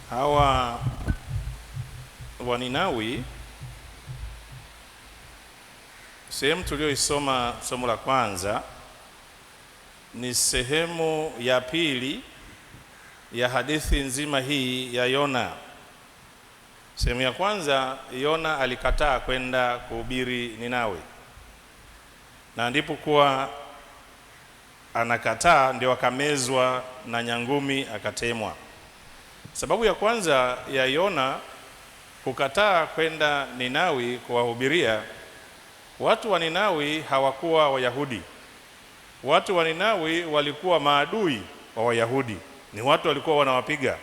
Hawa Waninawi, sehemu tulioisoma somo la kwanza ni sehemu ya pili ya hadithi nzima hii ya Yona. Sehemu ya kwanza, Yona alikataa kwenda kuhubiri Ninawi, na ndipo kuwa anakataa ndio akamezwa na nyangumi akatemwa. Sababu ya kwanza ya Yona kukataa kwenda Ninawi kuwahubiria, watu wa Ninawi hawakuwa Wayahudi. Watu wa Ninawi walikuwa maadui wa Wayahudi, ni watu walikuwa wanawapiga.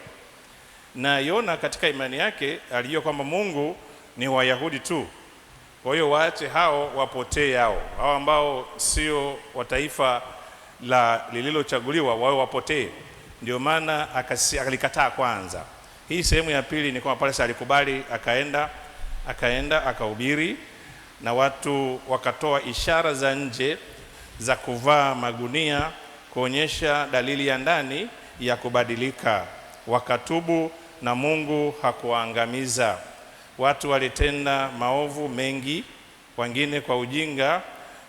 Na Yona katika imani yake alijua kwamba Mungu ni Wayahudi tu. Kwa hiyo waache hao wapotee, hao ambao sio wa taifa la lililochaguliwa wao wapotee. Ndio maana akalikataa kwanza. Hii sehemu ya pili ni kwamba pale alikubali, akaenda akahubiri, na watu wakatoa ishara za nje za kuvaa magunia kuonyesha dalili ya ndani ya kubadilika. Wakatubu na Mungu hakuwaangamiza. Watu walitenda maovu mengi, wengine kwa ujinga,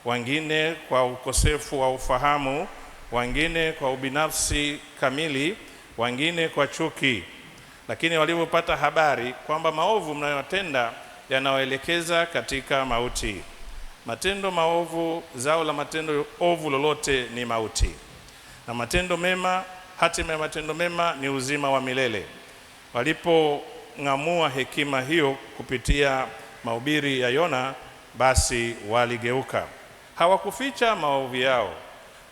wengine kwa ukosefu wa ufahamu, wengine kwa ubinafsi kamili, wengine kwa chuki. Lakini walipopata habari kwamba maovu mnayotenda yanawaelekeza katika mauti, matendo maovu, zao la matendo ovu lolote ni mauti, na matendo mema, hatima ya matendo mema ni uzima wa milele. Walipong'amua hekima hiyo kupitia mahubiri ya Yona, basi waligeuka. Hawakuficha maovu yao,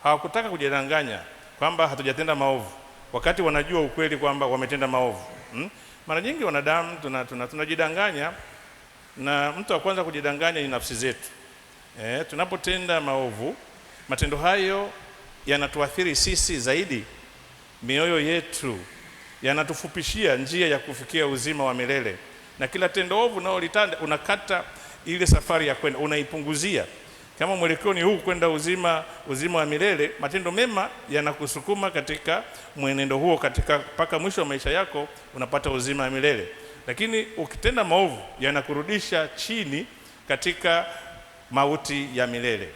hawakutaka kujidanganya kwamba hatujatenda maovu, wakati wanajua ukweli kwamba wametenda maovu. Mara nyingi wanadamu tunajidanganya, na mtu wa kwanza kujidanganya ni nafsi zetu. Tunapotenda maovu, matendo hayo yanatuathiri sisi zaidi. Mioyo yetu yanatufupishia njia ya kufikia uzima wa milele, na kila tendo ovu unaolitenda unakata ile safari ya kwenda, unaipunguzia. Kama mwelekeo ni huu kwenda uzima wa milele, matendo mema yanakusukuma katika mwenendo huo, katika mpaka mwisho wa maisha yako unapata uzima wa milele. Lakini ukitenda maovu yanakurudisha chini katika mauti ya milele.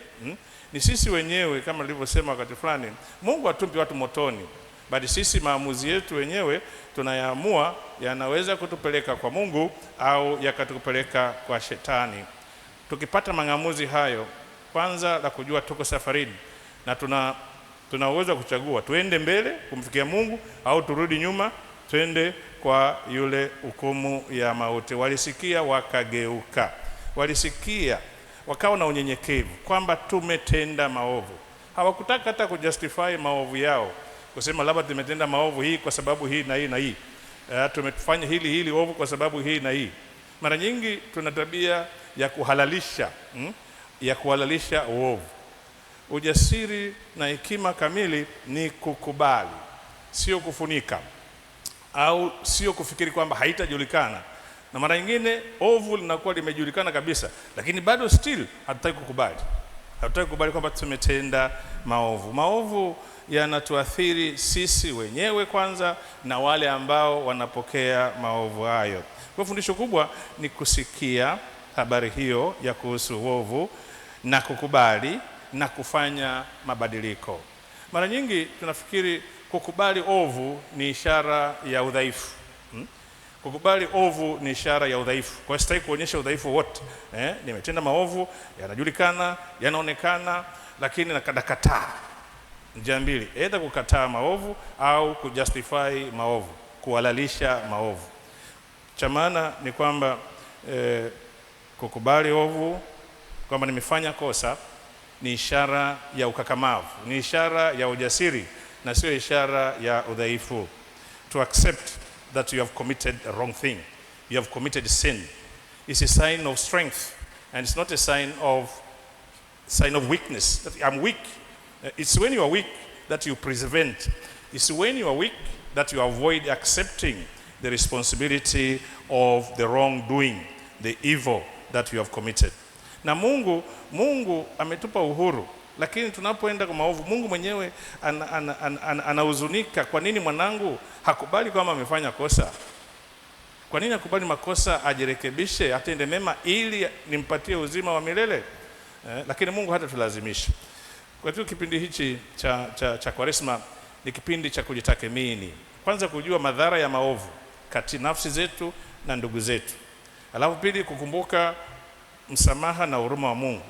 Ni sisi wenyewe, kama nilivyosema wakati fulani, Mungu hatumpi watu motoni, bali sisi maamuzi yetu wenyewe tunayaamua, yanaweza kutupeleka kwa Mungu au yakatupeleka kwa shetani. Tukipata mang'amuzi hayo, kwanza la kujua tuko safarini na tuna uwezo kuchagua tuende mbele kumfikia Mungu au turudi nyuma twende kwa yule hukumu ya mauti. Walisikia wakageuka, walisikia wakawa na unyenyekevu kwamba tumetenda maovu. Hawakutaka hata kujustify maovu yao, kusema labda tumetenda maovu hii kwa sababu hii na hii na hii, tumefanya hili ovu kwa sababu hii na hii. Mara nyingi tuna tabia ya kuhalalisha uovu. Ujasiri na hekima kamili ni kukubali, sio kufunika au sio kufikiri kwamba haitajulikana. Na mara nyingine ovu linakuwa limejulikana kabisa, lakini bado still hatutaki kukubali kwamba tumetenda maovu. Maovu yanatuathiri sisi wenyewe kwanza na wale ambao wanapokea maovu hayo. Kwa fundisho kubwa ni kusikia habari hiyo ya kuhusu uovu na kukubali na kufanya mabadiliko. Mara nyingi tunafikiri kukubali ovu ni ishara ya udhaifu. Kukubali ovu ni ishara ya udhaifu. Kwa hiyo sitaki kuonyesha udhaifu wote. Nimetenda maovu, yanajulikana, yanaonekana, lakini nakataa. Njia mbili, aidha kukataa maovu au kujustify maovu, kuhalalisha maovu. Cha maana ni kwamba kukubali ovu, kwamba nimefanya kosa, ni ishara ya ukakamavu, ni ishara ya ujasiri na sio ishara ya udhaifu. To accept that you have committed a wrong thing, you have committed sin, is a sign of strength, and it's not a sign of weakness, that I'm weak. It's when you are weak that you prevent. It's when you are weak that you avoid accepting the responsibility of the wrongdoing, the evil that you have committed. Na Mungu ametupa uhuru, lakini tunapoenda kwa maovu, Mungu mwenyewe anahuzunika. Kwa nini mwanangu hakubali kama amefanya kosa? Kwa nini akubali makosa, ajirekebishe, atende mema ili nimpatie uzima wa milele? Lakini Mungu hata tulazimisha. Kwa hiyo kipindi hichi cha Kwaresma ni kipindi cha kujitathmini, kwanza kujua madhara ya maovu kati nafsi zetu na ndugu zetu, alafu pili kukumbuka msamaha na huruma wa Mungu.